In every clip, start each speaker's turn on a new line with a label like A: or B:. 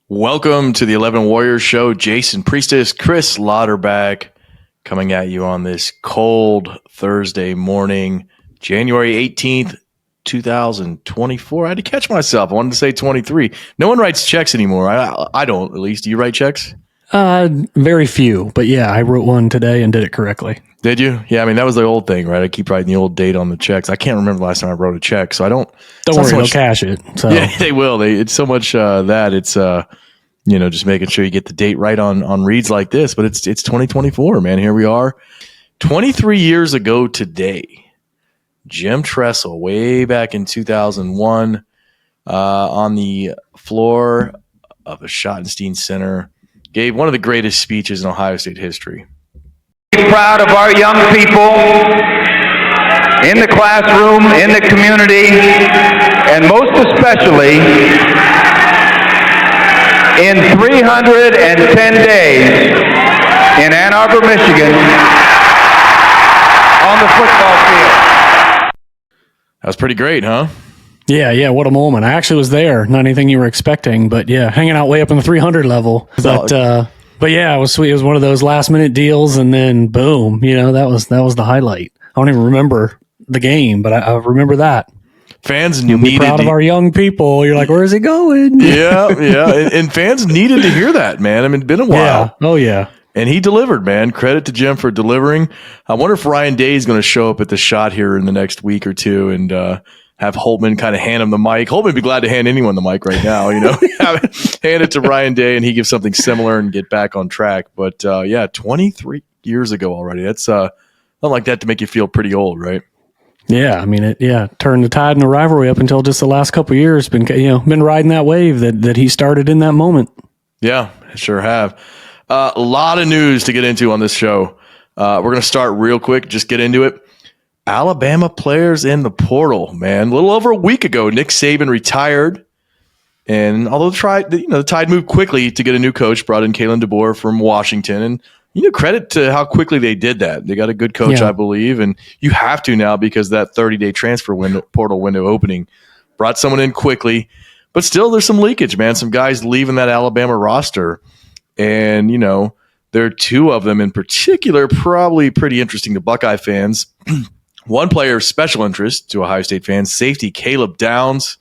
A: Welcome to the 11 Warriors Show. Jason Priestess, Chris Lauterbach coming at you on this cold Thursday morning, January 18th, 2024. I had to catch myself. I wanted to say 23. No one writes checks anymore. I don't, at least. Do you write checks?
B: Very few. But yeah, I wrote one today and did it correctly.
A: Did you? Yeah, I mean, that was the old thing, right? I keep writing the old date on the checks. I can't remember the last time I wrote a check, so I don't.
B: Don't worry, they'll cash it. So.
A: Yeah, they will. It's so much that it's just making sure you get the date right on reads like this. But it's 2024, man. Here we are, 23 years ago today. Jim Tressel, way back in 2001, on the floor of the Schottenstein Center, gave one of the greatest speeches in Ohio State history.
C: Proud of our young people in the classroom, in the community, and most especially in 310 days in Ann Arbor, Michigan, on the football field.
A: That was pretty great, huh?
B: Yeah, what a moment. I actually was there. Not anything you were expecting, but yeah, hanging out way up in the 300 level. But yeah, it was sweet. It was one of those last minute deals, and then boom, that was the highlight. I don't even remember the game, but I remember that.
A: Fans
B: You'll be proud of our young people. You're like, where is he going?
A: Yeah. And fans needed to hear that, man. I mean, it's been a while.
B: Yeah. Oh, yeah.
A: And he delivered, man. Credit to Jim for delivering. I wonder if Ryan Day is going to show up at the shot here in the next week or two and have Holtmann kind of hand him the mic. Holtmann would be glad to hand anyone the mic right now, hand it to Ryan Day and he gives something similar and get back on track. But 23 years ago already. That's not like that to make you feel pretty old, right?
B: Yeah, I mean, it turned the tide in the rivalry up until just the last couple of years. Been riding that wave that he started in that moment.
A: Yeah, sure have. A lot of news to get into on this show. We're going to start real quick, just get into it. Alabama players in the portal, man. A little over a week ago, Nick Saban retired. And although the Tide moved quickly to get a new coach, brought in Kalen DeBoer from Washington. And credit to how quickly they did that. They got a good coach, I believe, and you have to now because that 30-day transfer portal window opening brought someone in quickly. But still, there's some leakage, man. Some guys leaving that Alabama roster, and there are two of them in particular, probably pretty interesting to Buckeye fans. One player of special interest to Ohio State fans, safety Caleb Downs.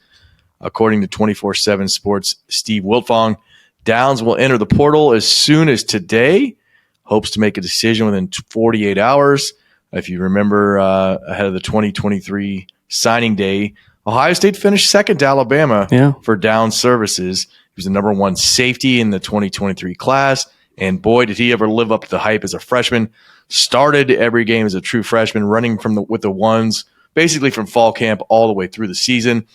A: According to 24/7 Sports' Steve Wiltfong, Downs will enter the portal as soon as today. Hopes to make a decision within 48 hours. If you remember, ahead of the 2023 signing day, Ohio State finished second to Alabama for down services. He was the number one safety in the 2023 class, and boy, did he ever live up to the hype as a freshman. Started every game as a true freshman, running with the ones, basically from fall camp all the way through the season.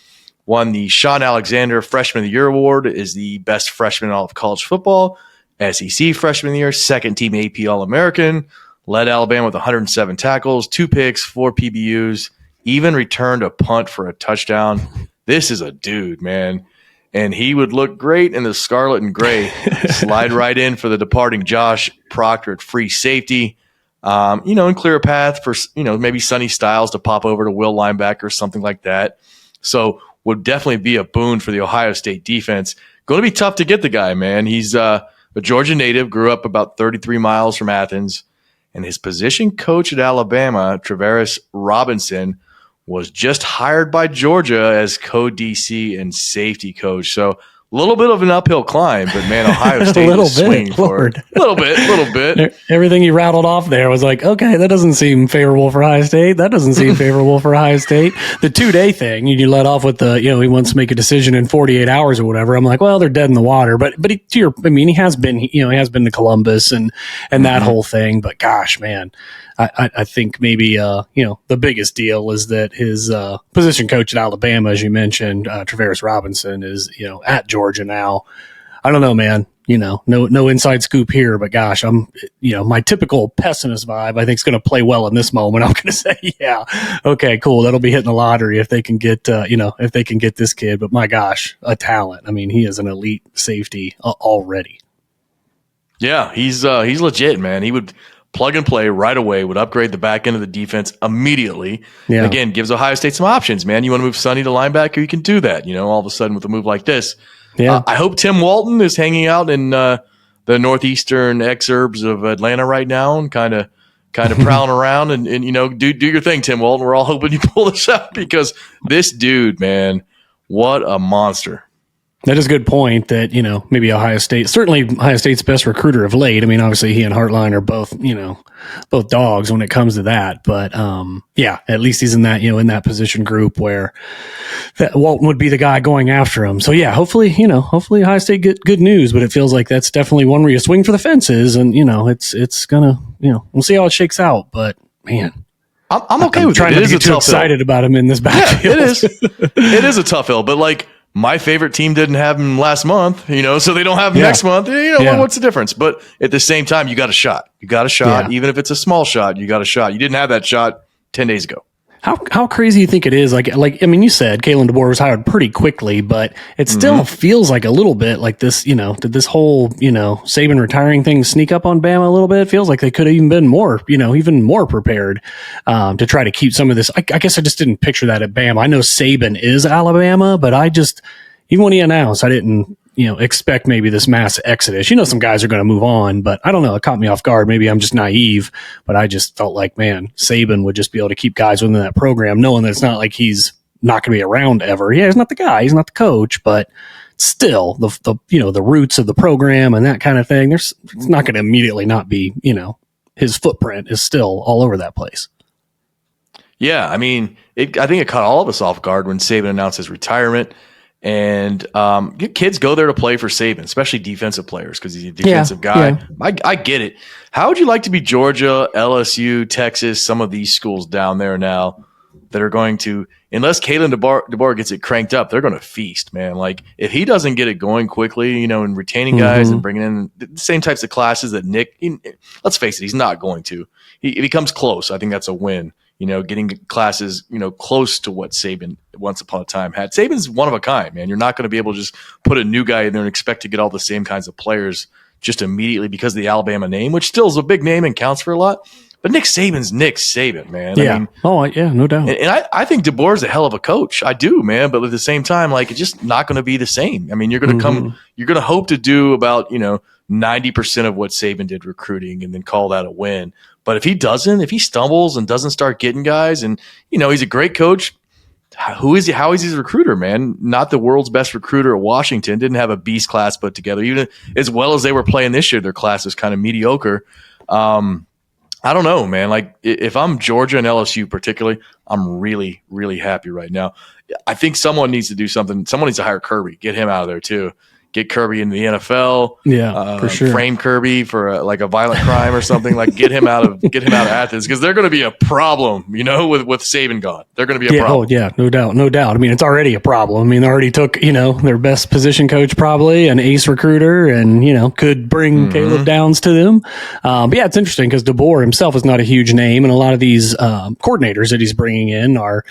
A: Won the Sean Alexander Freshman of the Year award, is the best freshman in all of college football. SEC Freshman of the Year, second team AP All-American, led Alabama with 107 tackles, 2 picks, 4 PBUs, even returned a punt for a touchdown. This is a dude, man. And he would look great in the scarlet and gray. Slide right in for the departing Josh Proctor at free safety. And clear a path for, maybe Sonny Styles to pop over to Will linebacker or something like that. So would definitely be a boon for the Ohio State defense. Going to be tough to get the guy, man. He's a Georgia native, grew up about 33 miles from Athens, and his position coach at Alabama, Travaris Robinson, was just hired by Georgia as co-DC and safety coach. So a little bit of an uphill climb, but man, Ohio State is swinging for it. A little bit.
B: Everything you rattled off there was like, okay, that doesn't seem favorable for Ohio State. That doesn't seem favorable for Ohio State. The 2-day thing, you let off with the, he wants to make a decision in 48 hours or whatever. I'm like, well, they're dead in the water. But he has been to Columbus and that whole thing. But gosh, man, I think maybe, the biggest deal is that his position coach at Alabama, as you mentioned, Travaris Robinson, is, at Georgia now. I don't know, man. No inside scoop here, but gosh, I'm, my typical pessimist vibe, I think is going to play well in this moment. I'm going to say, yeah, okay, cool. That'll be hitting the lottery if they can get, if they can get this kid. But my gosh, a talent. I mean, he is an elite safety already.
A: Yeah, he's legit, man. He would plug and play right away, would upgrade the back end of the defense immediately. Yeah. Again, gives Ohio State some options, man. You want to move Sonny to linebacker, you can do that. All of a sudden with a move like this.
B: Yeah.
A: I hope Tim Walton is hanging out in the northeastern exurbs of Atlanta right now and kind of prowling around and do your thing, Tim Walton. We're all hoping you pull this out because this dude, man, what a monster.
B: That is a good point that, maybe Ohio State's best recruiter of late. I mean, obviously he and Hartline are both dogs when it comes to that. But, at least he's in that, in that position group where that Walton would be the guy going after him. So yeah, hopefully Ohio State get good news, but it feels like that's definitely one where you swing for the fences and, it's gonna, we'll see how it shakes out, but man.
A: I'm okay with
B: trying
A: it.
B: Not to get too excited about him in this backfield.
A: Yeah, it is a tough hill, but like, my favorite team didn't have him last month, so they don't have him next month. What's the difference? But at the same time, you got a shot. Even if it's a small shot, you got a shot. You didn't have that shot 10 days ago.
B: How crazy you think it is? Like I mean, you said Kalen DeBoer was hired pretty quickly, but it still feels like a little bit like this. Did this whole Saban retiring thing sneak up on Bama a little bit? It feels like they could have even been more, even more prepared to try to keep some of this. I guess I just didn't picture that at Bama. I know Saban is Alabama, but even when he announced, I didn't expect maybe this mass exodus. Some guys are going to move on, but I don't know. It caught me off guard. Maybe I'm just naive, but I just felt like, man, Saban would just be able to keep guys within that program, knowing that it's not like he's not going to be around ever. Yeah, he's not the guy. He's not the coach, but still the roots of the program and that kind of thing. It's not going to immediately not be, his footprint is still all over that place.
A: Yeah. I mean, I think it caught all of us off guard when Saban announced his retirement. And kids go there to play for Saban, especially defensive players, because he's a defensive guy. Yeah. I get it. How would you like to be Georgia, LSU, Texas, some of these schools down there now that are going to, unless Kalen DeBoer gets it cranked up, they're going to feast, man. Like, if he doesn't get it going quickly, and retaining guys and bringing in the same types of classes that Nick, let's face it, he's not going to. If he comes close, I think that's a win. Getting classes, close to what Saban once upon a time had. Saban's one of a kind, man. You're not going to be able to just put a new guy in there and expect to get all the same kinds of players just immediately because of the Alabama name, which still is a big name and counts for a lot. But Nick Saban's Nick Saban, man.
B: Yeah. No doubt.
A: And I think DeBoer's a hell of a coach. I do, man. But at the same time, like, it's just not going to be the same. I mean, you're going to you're going to hope to do about, 90% of what Saban did recruiting and then call that a win. But if he stumbles and doesn't start getting guys and, he's a great coach, how is he his recruiter, man? Not the world's best recruiter at Washington, didn't have a beast class put together. Even as well as they were playing this year, their class was kind of mediocre. I don't know, man. Like, if I'm Georgia and LSU particularly, I'm really, really happy right now. I think someone needs to do something. Someone needs to hire Kirby, get him out of there too. Get Kirby in the NFL.
B: Yeah, for sure.
A: Frame Kirby for a violent crime or something. Like, get him out of Athens, because they're going to be a problem. With Saban gone, they're going to be a problem.
B: Oh yeah, no doubt. I mean, it's already a problem. I mean, they already took their best position coach, probably an ace recruiter, and could bring Caleb Downs to them. But yeah, it's interesting because DeBoer himself is not a huge name, and a lot of these coordinators that he's bringing in are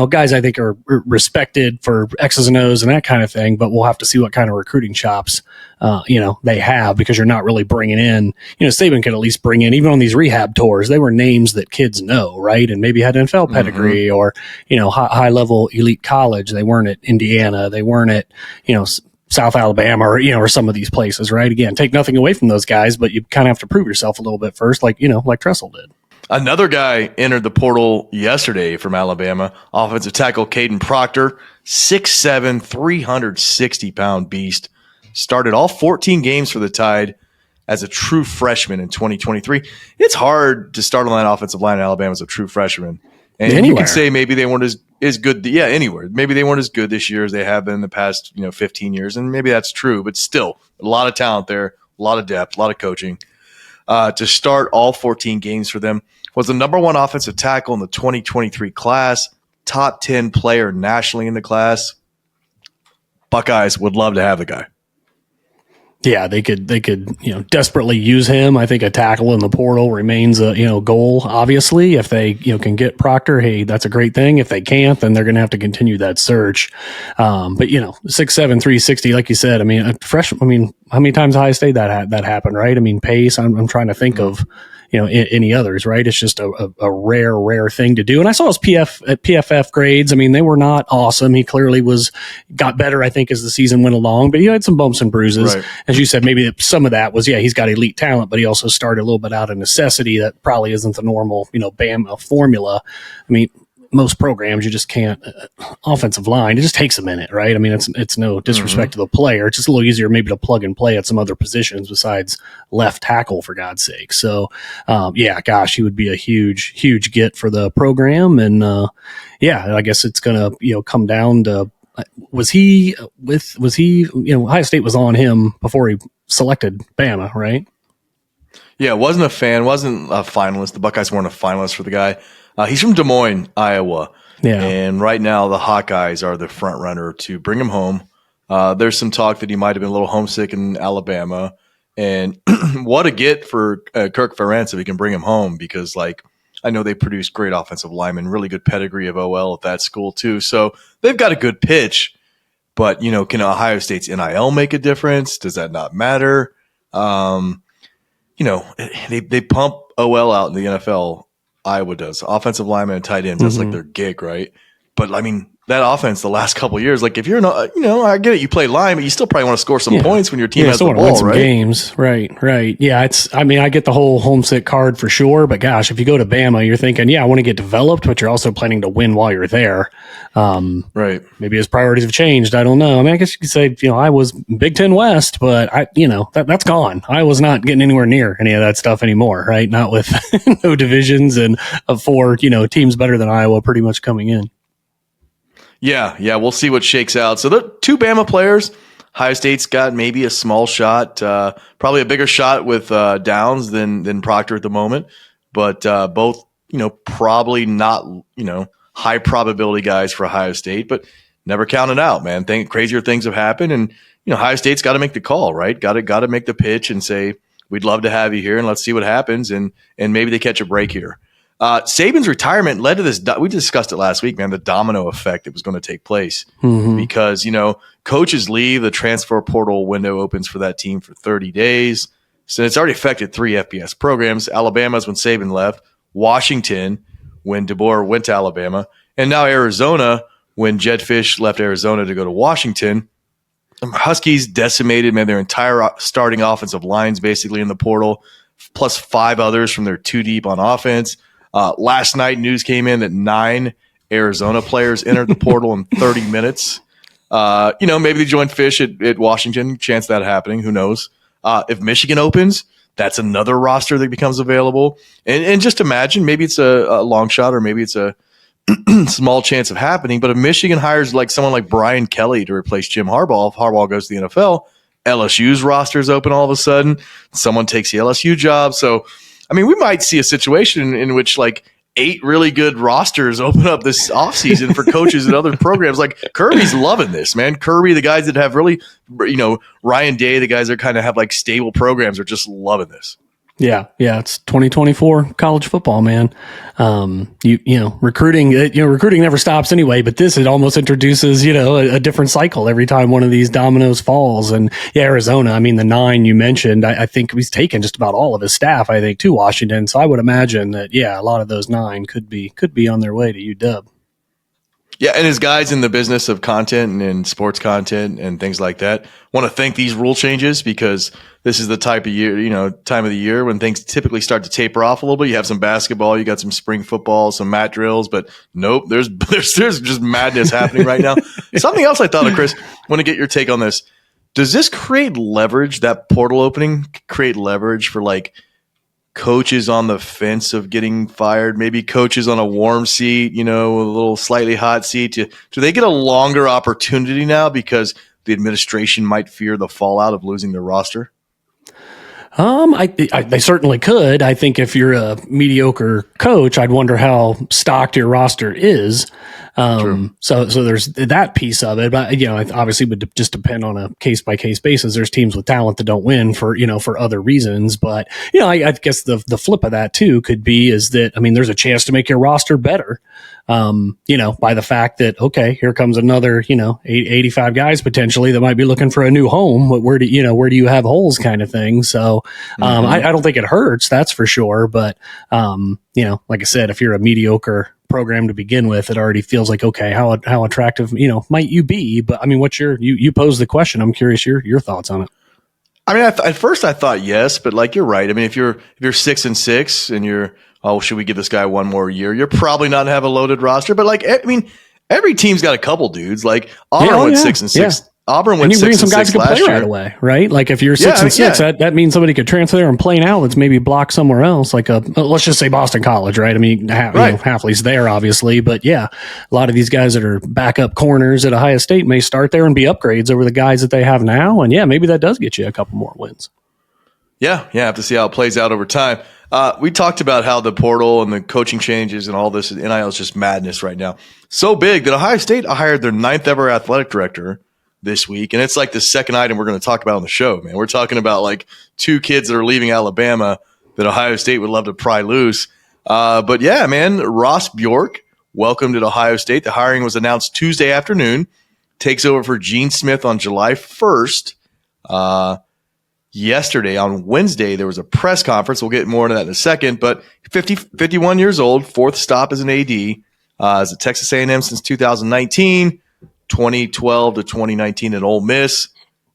B: guys I think are respected for X's and O's and that kind of thing. But we'll have to see what kind of recruiting chops they have, because you're not really bringing in, Saban could at least bring in, even on these rehab tours, they were names that kids know, right? And maybe had NFL pedigree or high level elite college. They weren't at Indiana, they weren't at South Alabama or some of these places, right? Again, take nothing away from those guys, but you kind of have to prove yourself a little bit first, like Tressel did.
A: Another guy entered the portal yesterday from Alabama, offensive tackle Kadyn Proctor, 6'7", 360-pound beast. Started all 14 games for the Tide as a true freshman in 2023. It's hard to start on that offensive line in Alabama as a true freshman. And anywhere. You could say maybe they weren't as good. Yeah, anywhere. Maybe they weren't as good this year as they have been in the past 15 years. And maybe that's true. But still, a lot of talent there, a lot of depth, a lot of coaching. To start all 14 games for them, was the number one offensive tackle in the 2023 class, top 10 player nationally in the class. Buckeyes would love to have the guy.
B: Yeah, they could desperately use him. I think a tackle in the portal remains a goal. Obviously, if they can get Proctor, hey, that's a great thing. If they can't, then they're going to have to continue that search. But 6'7", 360, like you said. I mean, how many times Ohio State that happened, right? I mean, pace. I'm trying to think of any others, right? It's just a rare thing to do. And I saw his PFF grades. I mean, they were not awesome. He clearly got better, I think, as the season went along, but he had some bumps and bruises. Right. As you said, maybe some of that was, he's got elite talent, but he also started a little bit out of necessity. That probably isn't the normal, Bama formula. I mean, most programs, you just can't offensive line. It just takes a minute, right? I mean, it's no disrespect to the player. It's just a little easier maybe to plug and play at some other positions besides left tackle, for God's sake. So, he would be a huge get for the program. And, I guess it's going to, come down to, was he, Ohio State was on him before he selected Bama, right?
A: Yeah, wasn't a finalist. The Buckeyes weren't a finalist for the guy. He's from Des Moines, Iowa. Yeah. And right now the Hawkeyes are the front runner to bring him home. There's some talk that he might have been a little homesick in Alabama. And what a get for Kirk Ferentz if he can bring him home, because I know they produce great offensive linemen, really good pedigree of OL at that school too. So they've got a good pitch, but can Ohio State's NIL make a difference? Does that not matter? They pump OL out in the NFL. Iowa does. Offensive linemen and tight ends, that's their gig, right? But I mean, that offense the last couple of years, if you're not, I get it, you play line, but you still probably want to score some points when your team has the ball, win some
B: games, right? Yeah, I get the whole homesick card for sure, but gosh, if you go to Bama, you're thinking, I want to get developed, but you're also planning to win while you're there.
A: Right.
B: Maybe his priorities have changed. I don't know. I mean, I guess you could say, I was Big Ten West, but that's gone. I was not getting anywhere near any of that stuff anymore, right? Not with no divisions and 4, teams better than Iowa pretty much coming in.
A: Yeah, we'll see what shakes out. So the 2 Bama players, Ohio State's got maybe a small shot, probably a bigger shot with Downs than Proctor at the moment, but both, probably not, high probability guys for Ohio State, but never count it out, man. Crazier things have happened, and Ohio State's got to make the call, right? Got to make the pitch and say, we'd love to have you here, and let's see what happens, and maybe they catch a break here. Saban's retirement led to this. We discussed it last week, man, the domino effect that was going to take place because, coaches leave, the transfer portal window opens for that team for 30 days. So it's already affected 3 FBS programs. Alabama's when Saban left, Washington when DeBoer went to Alabama, and now Arizona when Jed Fish left Arizona to go to Washington. Huskies decimated, man, their entire starting offensive lines basically in the portal, plus 5 others from their 2 deep on offense. Last night, news came in that 9 Arizona players entered the portal in 30 minutes. Maybe they joined Fish at Washington. Chance of that happening. Who knows? If Michigan opens, that's another roster that becomes available. And just imagine, maybe it's a long shot or maybe it's a small chance of happening. But if Michigan hires someone like Brian Kelly to replace Jim Harbaugh, if Harbaugh goes to the NFL, LSU's roster is open all of a sudden. Someone takes the LSU job. So, I mean, we might see a situation in which 8 really good rosters open up this offseason for coaches and other programs. Kirby's loving this, man. Kirby, the guys that have really, Ryan Day, the guys that kind of have stable programs are just loving this.
B: Yeah, it's 2024 college football, man. Recruiting never stops anyway, but it almost introduces, a different cycle every time one of these dominoes falls. And Arizona, I mean, the 9 you mentioned, I think he's taken just about all of his staff, I think, to Washington. So I would imagine that, a lot of those 9 could be on their way to UW.
A: Yeah, and as guys in the business of content and sports content and things like that, want to thank these rule changes because this is the time of the year when things typically start to taper off a little bit. You have some basketball, you got some spring football, some mat drills, but nope, there's just madness happening right now. Something else I thought of, Chris, want to get your take on this. Does this create leverage, that portal opening, create leverage for coaches on the fence of getting fired, maybe coaches on a warm seat, a little slightly hot seat? Do they get a longer opportunity now because the administration might fear the fallout of losing their roster?
B: They certainly could. I think if you're a mediocre coach, I'd wonder how stocked your roster is. So there's that piece of it, but it obviously would just depend on a case by case basis. There's teams with talent that don't win for other reasons, but I guess the flip of that too could be is that, there's a chance to make your roster better. By the fact that, okay, here comes another, 85 guys potentially that might be looking for a new home, but where do you have holes kind of thing. So, I don't think it hurts, that's for sure. But, like I said, if you're a mediocre program to begin with, it already feels like, okay, how attractive, might you be? But what's you posed the question. I'm curious your thoughts on it.
A: At first I thought yes, but like, you're right. If you're 6-6 and you're, oh, should we give this guy one more year? You're probably not have a loaded roster, but every team's got a couple dudes. Like Auburn went 6-6. Yeah. Auburn went 6-6 last year. And you bring some guys who can play right away, right? Like if you're 6-6, that means somebody could transfer there and play now that's maybe blocked somewhere else, like let's just say Boston College, right? Halfley's there, obviously, but yeah, a lot of these guys that are backup corners at Ohio State may start there and be upgrades over the guys that they have now, and maybe that does get you a couple more wins. Yeah, have to see how it plays out over time. We talked about how the portal and the coaching changes and all this NIL is just madness right now. So big that Ohio State hired their 9th ever athletic director this week, and it's like the second item we're going to talk about on the show, man. We're talking about like 2 kids that are leaving Alabama that Ohio State would love to pry loose. But yeah, man, Ross Bjork welcomed at Ohio State. The hiring was announced Tuesday afternoon. Takes over for Gene Smith on July 1st. Yesterday, on Wednesday, there was a press conference. We'll get more into that in a second. But 51 years old, 4th stop as an AD. Is at Texas A&M since 2019, 2012 to 2019 at Ole Miss,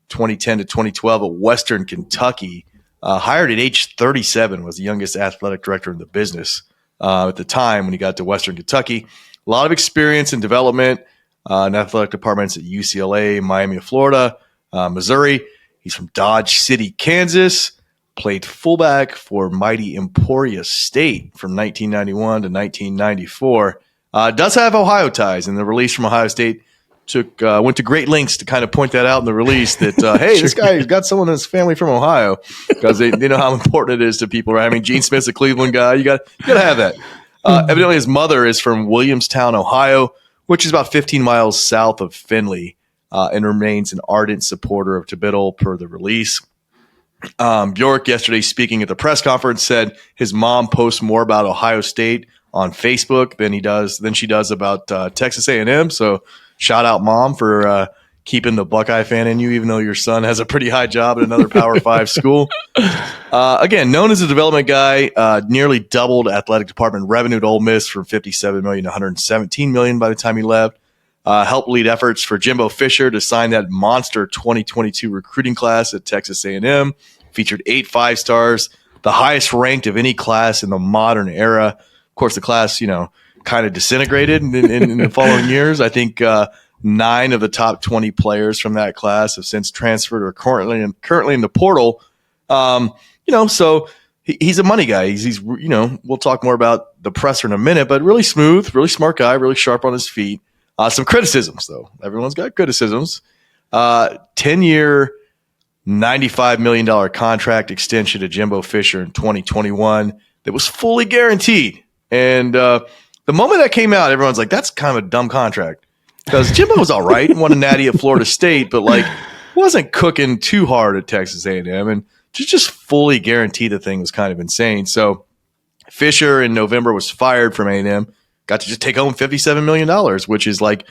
A: 2010 to 2012 at Western Kentucky. Hired at age 37, was the youngest athletic director in the business at the time when he got to Western Kentucky. A lot of experience in development in athletic departments at UCLA, Miami of Florida, Missouri. He's from Dodge City, Kansas. Played fullback for mighty Emporia State from 1991 to 1994. Does have Ohio ties, and the release from Ohio State went to great lengths to kind of point that out in the release that, hey, this guy's got someone in his family from Ohio, because they know how important it is to people, right? Gene Smith's a Cleveland guy. You got to have that. Evidently, his mother is from Williamstown, Ohio, which is about 15 miles south of Findlay, and remains an ardent supporter of Tibittle per the release. Bjork, yesterday speaking at the press conference, said his mom posts more about Ohio State on Facebook than she does about Texas A&M. So shout out, Mom, for keeping the Buckeye fan in you, even though your son has a pretty high job at another Power 5 school. Again, known as a development guy, nearly doubled athletic department revenue at Ole Miss from $57 million to $117 million by the time he left. Helped lead efforts for Jimbo Fisher to sign that monster 2022 recruiting class at Texas A&M. Featured 8 5-stars, the highest ranked of any class in the modern era. Of course, the class, kind of disintegrated in the following years. I think 9 of the top 20 players from that class have since transferred or currently in the portal. So he's a money guy. He's we'll talk more about the presser in a minute, but really smooth, really smart guy, really sharp on his feet. Some criticisms, though. Everyone's got criticisms. 10-year, $95 million contract extension to Jimbo Fisher in 2021 that was fully guaranteed. And the moment that came out, everyone's like, that's kind of a dumb contract. Because Jimbo was all right, won a natty at Florida State, but wasn't cooking too hard at Texas A&M. And just fully guarantee the thing was kind of insane. So Fisher in November was fired from A&M. Got to just take home $57 million, which is like,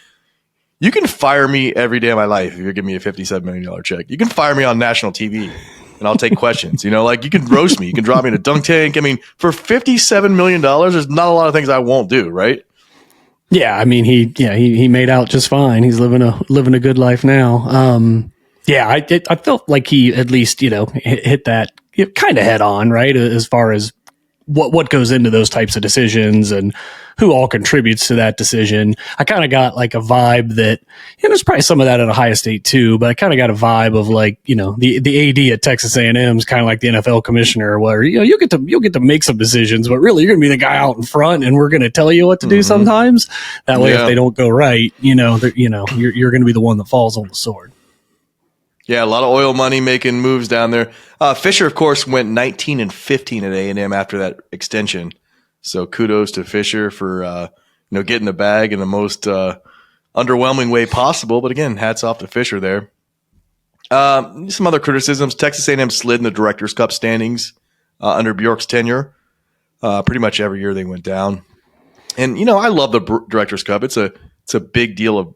A: you can fire me every day of my life if you're giving me a $57 million check. You can fire me on national TV and I'll take questions. You can roast me. You can drop me in a dunk tank. For $57 million, there's not a lot of things I won't do, right?
B: Yeah, he made out just fine. He's living a good life now. I felt like he at least, hit that kind of head on, right? As far as what goes into those types of decisions and who all contributes to that decision. I kind of got like a vibe that, there's probably some of that at Ohio State too, but I kind of got a vibe of the AD at Texas A&M is kind of like the NFL commissioner, where you'll get to make some decisions, but really you're going to be the guy out in front, and we're going to tell you what to do sometimes. That way, if they don't go right, you're going to be the one that falls on the sword.
A: Yeah, a lot of oil money making moves down there. Fisher, of course, went 19-15 at A&M after that extension. So kudos to Fisher for get in the bag in the most underwhelming way possible. But again, hats off to Fisher there. Some other criticisms. Texas A&M slid in the Directors Cup standings under Bjork's tenure. Pretty much every year they went down. And, I love the Directors Cup. It's a big deal of,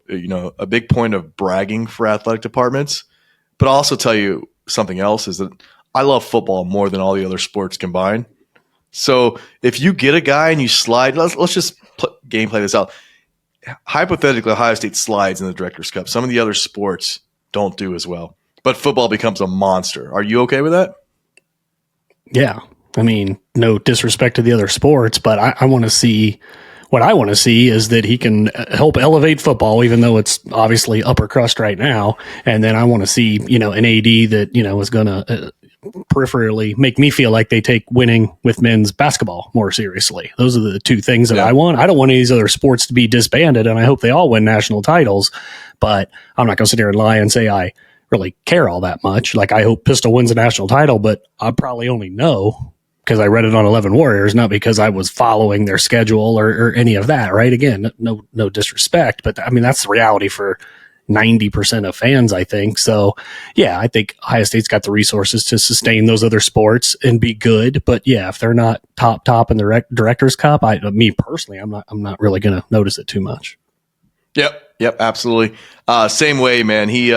A: a big point of bragging for athletic departments. But I'll also tell you something else is that I love football more than all the other sports combined. So if you get a guy and you slide, let's just gameplay this out. Hypothetically, Ohio State slides in the Directors Cup. Some of the other sports don't do as well. But football becomes a monster. Are you okay with that?
B: Yeah. I mean, no disrespect to the other sports, but I want to see what I want to see is that he can help elevate football, even though it's obviously upper crust right now. And then I want to see, an AD that, is going to peripherally make me feel like they take winning with men's basketball more seriously. Those are the two things that I want. I don't want any of these other sports to be disbanded, and I hope they all win national titles, but I'm not going to sit here and lie and say I really care all that much. Like, I hope Pistol wins a national title, but I probably only know because I read it on 11 Warriors, not because I was following their schedule or any of that, right? Again, no disrespect, but I mean, that's the reality for 90% of fans, I think. So, yeah, I think Ohio State's got the resources to sustain those other sports and be good. But yeah, if they're not top in the Directors Cup, me personally, I'm not really going to notice it too much.
A: Yep, absolutely. Same way, man. He,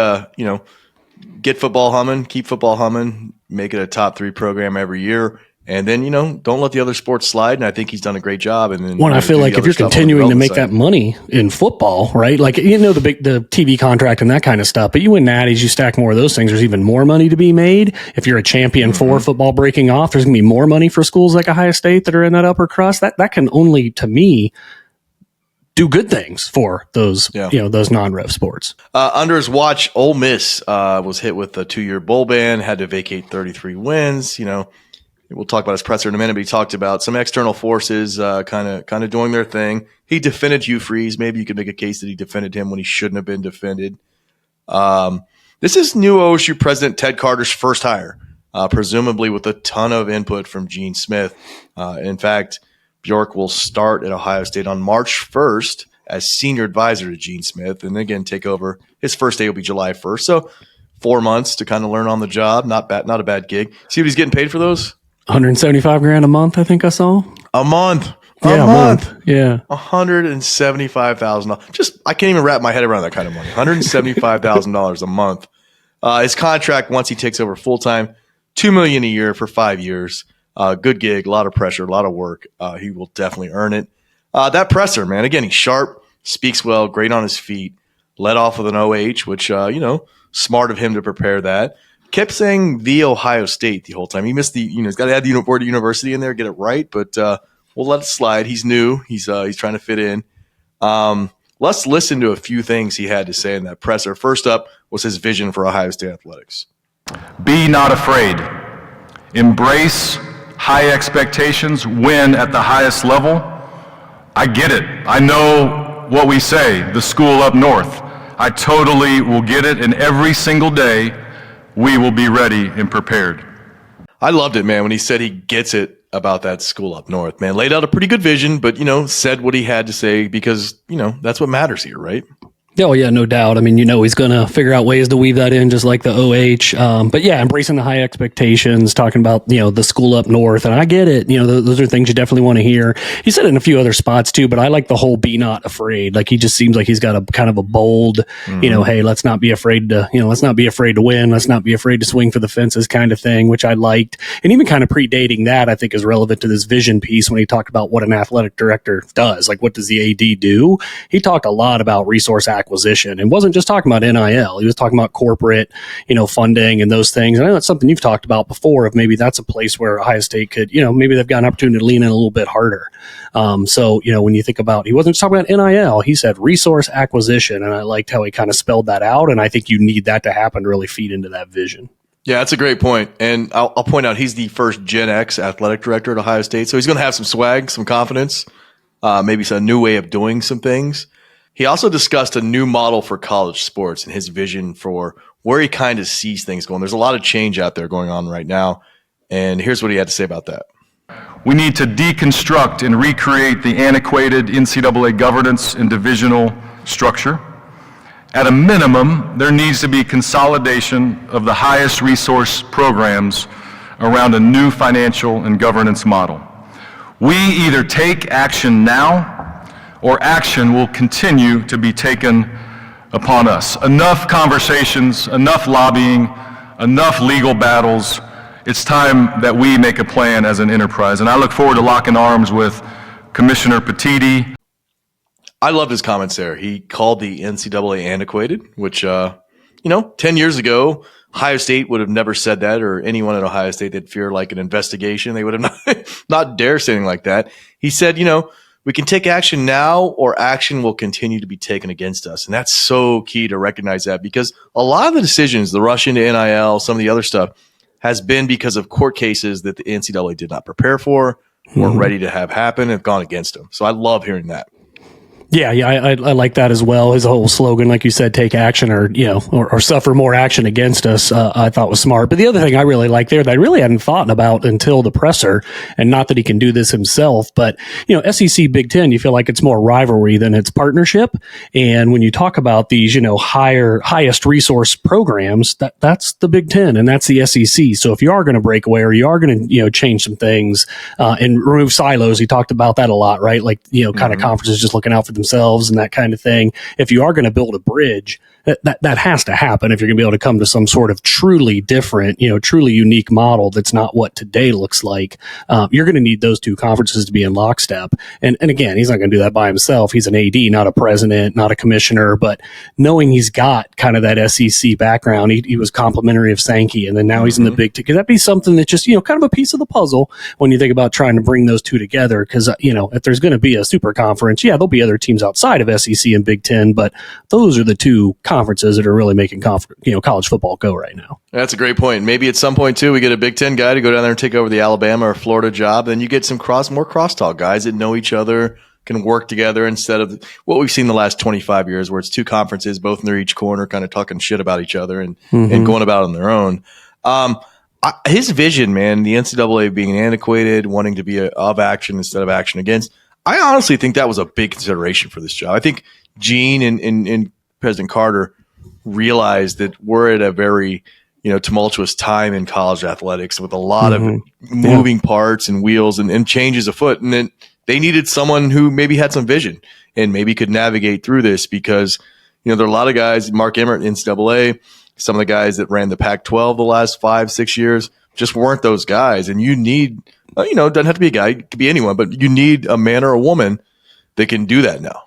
A: get football humming, keep football humming, make it a top 3 program every year. And then, don't let the other sports slide. And I think he's done a great job. And then,
B: I feel like if you're continuing to make that money in football, right? Like, the TV contract and that kind of stuff, but you win natties, you stack more of those things. There's even more money to be made. If you're a champion for football breaking off, there's going to be more money for schools like Ohio State that are in that upper crust. That can only, to me, do good things for those, those non-rev sports.
A: Under his watch, Ole Miss was hit with a 2-year bowl ban, had to vacate 33 wins. We'll talk about his presser in a minute, but he talked about some external forces kind of doing their thing. He defended Hugh Freeze. Maybe you could make a case that he defended him when he shouldn't have been defended. This is new OSU president Ted Carter's first hire, presumably with a ton of input from Gene Smith. In fact, Bjork will start at Ohio State on March 1st as senior advisor to Gene Smith, and again take over. His first day will be July 1st, so 4 months to kind of learn on the job. Not a bad gig. See what he's getting paid for those?
B: $175,000 a month, I think I saw.
A: A month.
B: A month. Yeah.
A: $175,000. I can't even wrap my head around that kind of money. $175,000 a month. His contract, once he takes over full time, $2 million a year for 5 years. Good gig, a lot of pressure, a lot of work. He will definitely earn it. That presser, man. Again, he's sharp, speaks well, great on his feet. Led off with an OH, which smart of him to prepare that. Kept saying the Ohio State the whole time. He missed he's got to add the word university in there, get it right, but we'll let it slide. He's new. He's trying to fit in. Let's listen to a few things he had to say in that presser. First up was his vision for Ohio State athletics.
D: Be not afraid. Embrace high expectations. Win at the highest level. I get it. I know what we say, the school up north. I totally will get it, and every single day, we will be ready and prepared.
A: I loved it, man, when he said he gets it about that school up north, man. Laid out a pretty good vision, but, said what he had to say because, that's what matters here, right?
B: Oh, yeah, no doubt. I mean, he's going to figure out ways to weave that in just like the OH. But yeah, embracing the high expectations, talking about, the school up north. And I get it. Those are things you definitely want to hear. He said it in a few other spots too, but I like the whole be not afraid. Like, he just seems like he's got a kind of a bold, hey, let's not be afraid to, let's not be afraid to win. Let's not be afraid to swing for the fences kind of thing, which I liked. And even kind of predating that, I think is relevant to this vision piece when he talked about what an athletic director does. Like, what does the AD do? He talked a lot about resource acquisition and wasn't just talking about NIL. He was talking about corporate, funding and those things. And I know that's something you've talked about before of maybe that's a place where Ohio State could, maybe they've got an opportunity to lean in a little bit harder. So, when you think about, he wasn't just talking about NIL, he said resource acquisition. And I liked how he kind of spelled that out. And I think you need that to happen to really feed into that vision.
A: Yeah, that's a great point. And I'll point out he's the first Gen X athletic director at Ohio State. So he's going to have some swag, some confidence, maybe some new way of doing some things. He also discussed a new model for college sports and his vision for where he kind of sees things going. There's a lot of change out there going on right now. And here's what he had to say about that.
D: We need to deconstruct and recreate the antiquated NCAA governance and divisional structure. At a minimum, there needs to be consolidation of the highest resource programs around a new financial and governance model. We either take action now, or action will continue to be taken upon us. Enough conversations, enough lobbying, enough legal battles. It's time that we make a plan as an enterprise. And I look forward to locking arms with Commissioner Petiti.
A: I loved his comments there. He called the NCAA antiquated, which, 10 years ago, Ohio State would have never said that, or anyone at Ohio State that feared like an investigation. They would have not dare say anything like that. He said, we can take action now, or action will continue to be taken against us. And that's so key to recognize that, because a lot of the decisions, the rush into NIL, some of the other stuff, has been because of court cases that the NCAA did not prepare for, weren't ready to have happen, and have gone against them. So I love hearing that.
B: Yeah, I like that as well. His whole slogan, like you said, take action or suffer more action against us, I thought was smart. But the other thing I really like there that I really hadn't thought about until the presser, and not that he can do this himself, but, SEC Big Ten, you feel like it's more rivalry than it's partnership. And when you talk about these, highest resource programs, that's the Big Ten and that's the SEC. So if you are going to break away, or you are going to, change some things, and remove silos, he talked about that a lot, right? Like, kind of conferences just looking out for themselves and that kind of thing. If you are going to build a bridge, that has to happen if you're going to be able to come to some sort of truly different, truly unique model that's not what today looks like. You're going to need those two conferences to be in lockstep. And again, he's not going to do that by himself. He's an AD, not a president, not a commissioner, but knowing he's got kind of that SEC background, he was complimentary of Sankey, and then now he's in the Big Ten. Could that be something that just, kind of a piece of the puzzle when you think about trying to bring those two together? Because, if there's going to be a super conference, there'll be other teams outside of SEC and Big Ten, but those are the two conferences that are really making college football go right now.
A: That's a great point. Maybe at some point too, we get a Big Ten guy to go down there and take over the Alabama or Florida job. Then you get some more crosstalk guys that know each other, can work together, instead of what we've seen the last 25 years, where it's two conferences, both in their each corner, kind of talking shit about each other and going about it on their own. His vision, man, the NCAA being antiquated, wanting to be of action instead of action against. I honestly think that was a big consideration for this job. I think Gene and President Carter realized that we're at a very, tumultuous time in college athletics with a lot of moving parts and wheels and changes afoot. And then they needed someone who maybe had some vision and maybe could navigate through this, because, there are a lot of guys, Mark Emmert, NCAA, some of the guys that ran the Pac-12 the last 5-6 years just weren't those guys. And you need, it doesn't have to be a guy, it could be anyone, but you need a man or a woman that can do that now.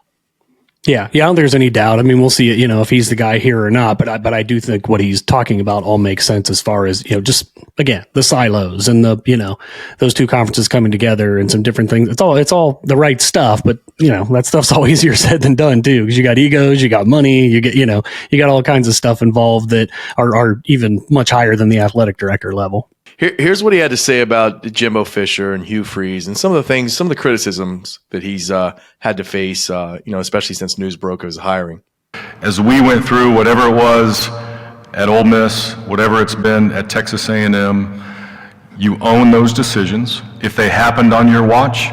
B: Yeah, I don't think there's any doubt. I mean, we'll see, if he's the guy here or not, but I do think what he's talking about all makes sense as far as, just, again, the silos and the, those two conferences coming together and some different things. It's all the right stuff, but, that stuff's all easier said than done too, because you got egos, you got money, you get, you got all kinds of stuff involved that are even much higher than the athletic director level.
A: Here's what he had to say about Jimbo Fisher and Hugh Freeze and some of the criticisms that he's had to face, especially since news broke of his hiring.
D: As we went through whatever it was at Ole Miss, whatever it's been at Texas A&M, you own those decisions. If they happened on your watch,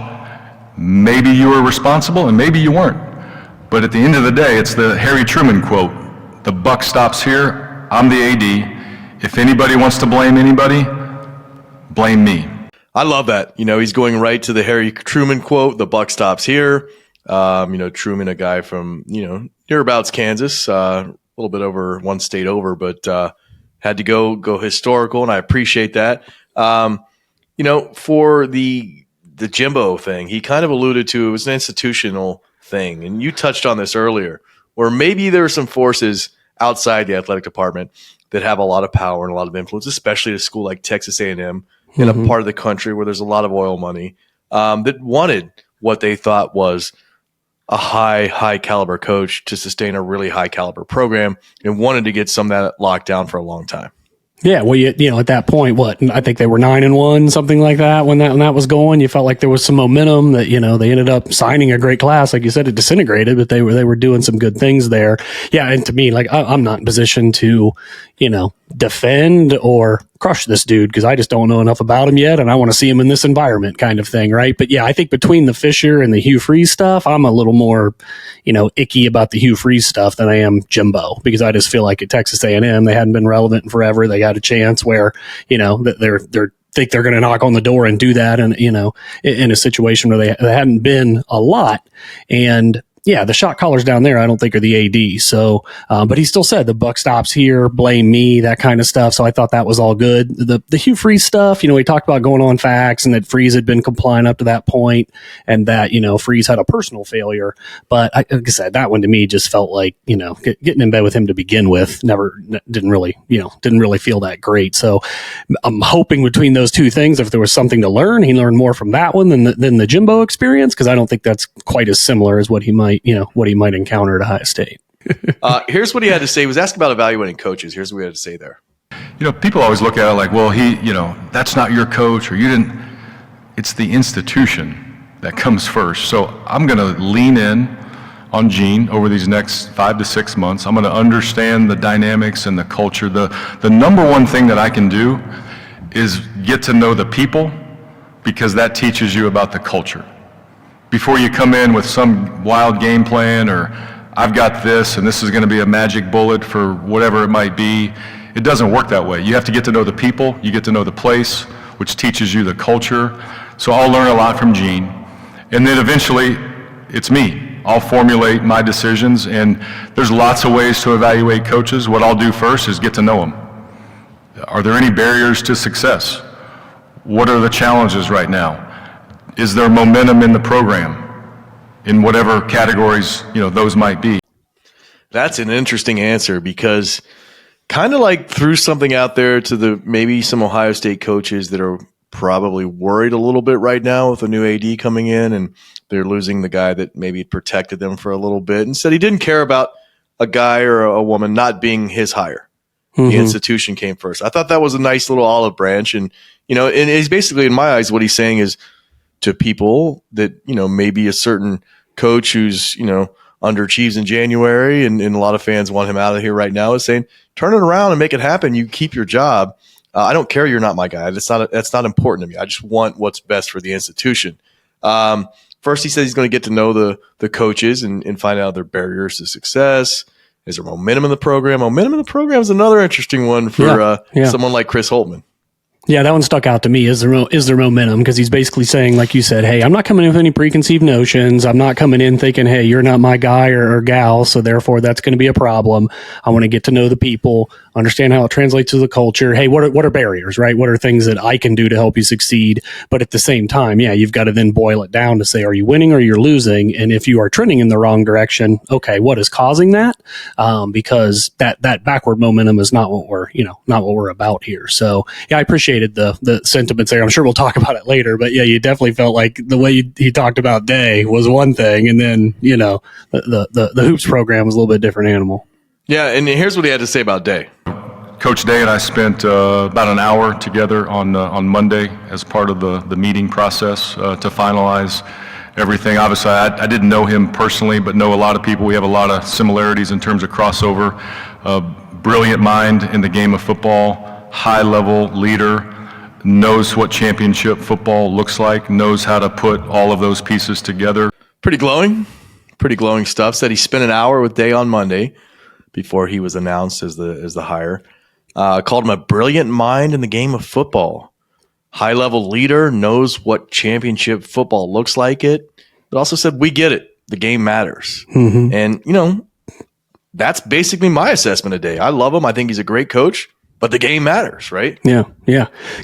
D: maybe you were responsible and maybe you weren't. But at the end of the day, it's the Harry Truman quote, "The buck stops here, I'm the AD. If anybody wants to blame anybody, blame me."
A: I love that. He's going right to the Harry Truman quote, "The buck stops here." Truman, a guy from, nearabouts Kansas, a little bit over one state over, but had to go historical, and I appreciate that. For the Jimbo thing, he kind of alluded to it was an institutional thing, and you touched on this earlier, where maybe there are some forces outside the athletic department that have a lot of power and a lot of influence, especially at a school like Texas A&M, in a part of the country where there's a lot of oil money, that wanted what they thought was a high caliber coach to sustain a really high caliber program, and wanted to get some of that locked down for a long time.
B: Yeah, well, at that point, I think they were 9-1, something like that. When that was going, you felt like there was some momentum that, they ended up signing a great class. Like you said, it disintegrated, but they were doing some good things there. Yeah. And to me, like, I'm not in position to, defend or crush this dude because I just don't know enough about him yet, and I want to see him in this environment kind of thing, right? But yeah, I think between the Fisher and the Hugh Freeze stuff, I'm a little more, icky about the Hugh Freeze stuff than I am Jimbo, because I just feel like at Texas A&M, they hadn't been relevant in forever. They got a chance where, they're think they're going to knock on the door and do that, and in a situation where they hadn't been a lot. And yeah, the shot callers down there, I don't think are the AD. So, but he still said the buck stops here, blame me, that kind of stuff. So I thought that was all good. The Hugh Freeze stuff, he talked about going on facts and that Freeze had been compliant up to that point, and that Freeze had a personal failure. But like I said, that one to me just felt like getting in bed with him to begin with didn't really feel that great. So I'm hoping between those two things, if there was something to learn, he learned more from that one than the Jimbo experience, because I don't think that's quite as similar as what he might encounter at Ohio State.
A: Here's what he had to say. He was asked about evaluating coaches. Here's what he had to say there.
D: People always look at it like, well, that's not your coach, or you didn't. It's the institution that comes first. So I'm going to lean in on Gene over these next 5 to 6 months. I'm going to understand the dynamics and the culture. The number one thing that I can do is get to know the people, because that teaches you about the culture. Before you come in with some wild game plan, or I've got this and this is going to be a magic bullet for whatever it might be, it doesn't work that way. You have to get to know the people, you get to know the place, which teaches you the culture. So I'll learn a lot from Gene. And then eventually, it's me. I'll formulate my decisions, and there's lots of ways to evaluate coaches. What I'll do first is get to know them. Are there any barriers to success? What are the challenges right now? Is there momentum in the program, in whatever categories those might be?
A: That's an interesting answer, because kind of like threw something out there to maybe some Ohio State coaches that are probably worried a little bit right now with a new AD coming in, and they're losing the guy that maybe protected them for a little bit, and said he didn't care about a guy or a woman not being his hire. Mm-hmm. The institution came first. I thought that was a nice little olive branch, and and it's basically, in my eyes, what he's saying is, to people that, maybe a certain coach who's, underachieves in January, and a lot of fans want him out of here right now, is saying, turn it around and make it happen. You keep your job. I don't care. You're not my guy. That's not important to me. I just want what's best for the institution. First, he says he's going to get to know the coaches and find out their barriers to success. Is there momentum in the program? Momentum in the program is another interesting one for someone like Chris Holtmann.
B: Yeah, that one stuck out to me. Is there momentum? Because he's basically saying, like you said, hey, I'm not coming in with any preconceived notions. I'm not coming in thinking, hey, you're not my guy or gal, so therefore that's going to be a problem. I want to get to know the people, understand how it translates to the culture. Hey, what are barriers, right? What are things that I can do to help you succeed? But at the same time, you've got to then boil it down to say, are you winning or you're losing? And if you are trending in the wrong direction, okay, what is causing that? Because that backward momentum is not what we're about here. So I appreciated the sentiments there. I'm sure we'll talk about it later, but you definitely felt like the way he talked about Day was one thing, and then the hoops program was a little bit different animal.
A: Yeah, and here's what he had to say about Day.
D: Coach Day and I spent about an hour together on Monday as part of the meeting process to finalize everything. Obviously, I didn't know him personally, but know a lot of people. We have a lot of similarities in terms of crossover. Brilliant mind in the game of football, high-level leader, knows what championship football looks like, knows how to put all of those pieces together.
A: Pretty glowing stuff. Said he spent an hour with Day on Monday before he was announced as the hire. Called him a brilliant mind in the game of football. High-level leader, knows what championship football looks like it, but also said, we get it. The game matters. Mm-hmm. And, that's basically my assessment of Day. I love him. I think he's a great coach. But the game matters, right? Yeah.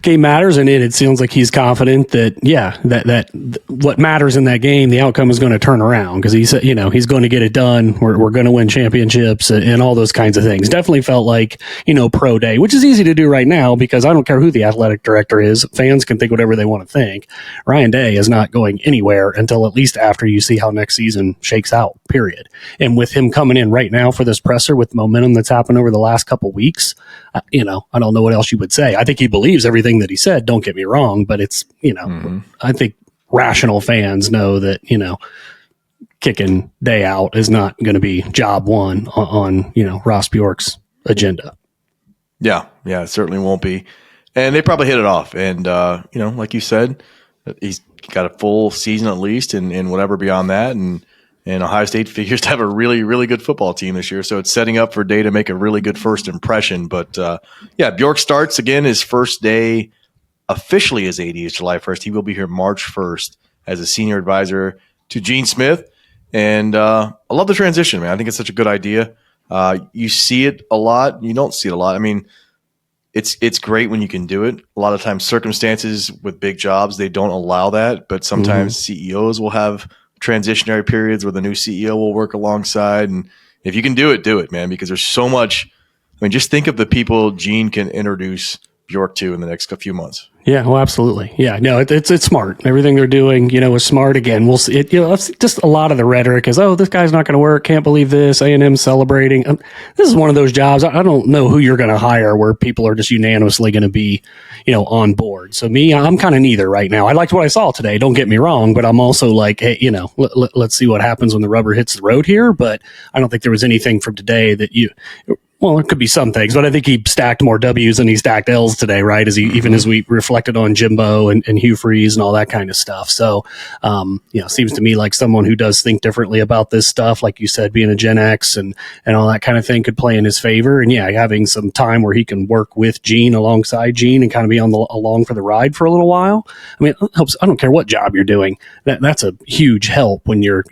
B: Game matters, and it sounds like he's confident that that what matters in that game, the outcome is going to turn around, because he said, he's going to get it done. We're going to win championships and all those kinds of things. Definitely felt like, pro Day, which is easy to do right now, because I don't care who the athletic director is. Fans can think whatever they want to think. Ryan Day is not going anywhere until at least after you see how next season shakes out, period. And with him coming in right now for this presser with momentum that's happened over the last couple weeks, I don't know what else you would say. I think he believes everything that he said. Don't get me wrong, but it's, I think rational fans know that, kicking Day out is not going to be job one on Ross Bjork's agenda.
A: Yeah, it certainly won't be. And they probably hit it off. And, like you said, he's got a full season at least and whatever beyond that. And Ohio State figures to have a really, really good football team this year. So it's setting up for Day to make a really good first impression. But, Bjork starts again his first day officially as AD is July 1st. He will be here March 1st as a senior advisor to Gene Smith. And I love the transition, man. I think it's such a good idea. You see it a lot. You don't see it a lot. I mean, it's great when you can do it. A lot of times circumstances with big jobs, they don't allow that. But sometimes CEOs will have transitionary periods where the new CEO will work alongside. And if you can do it, man, because there's so much. I mean, just think of the people Gene can introduce Bjork to in the next few months.
B: Yeah, well, absolutely. Yeah, no, it's smart. Everything they're doing, is smart. Again, we'll see it. It's just a lot of the rhetoric is, oh, this guy's not going to work. Can't believe this. A&M celebrating. This is one of those jobs. I don't know who you're going to hire where people are just unanimously going to be, on board. So I'm kind of neither right now. I liked what I saw today. Don't get me wrong, but I'm also like, hey, let's see what happens when the rubber hits the road here. But I don't think there was anything from today that well, it could be some things, but I think he stacked more W's than he stacked L's today, right? Even as we reflected on Jimbo and Hugh Freeze and all that kind of stuff. So, seems to me like someone who does think differently about this stuff, like you said, being a Gen X and all that kind of thing could play in his favor. And having some time where he can work with Gene alongside Gene and kind of be along for the ride for a little while. I mean, I don't care what job you're doing. That's a huge help when you're,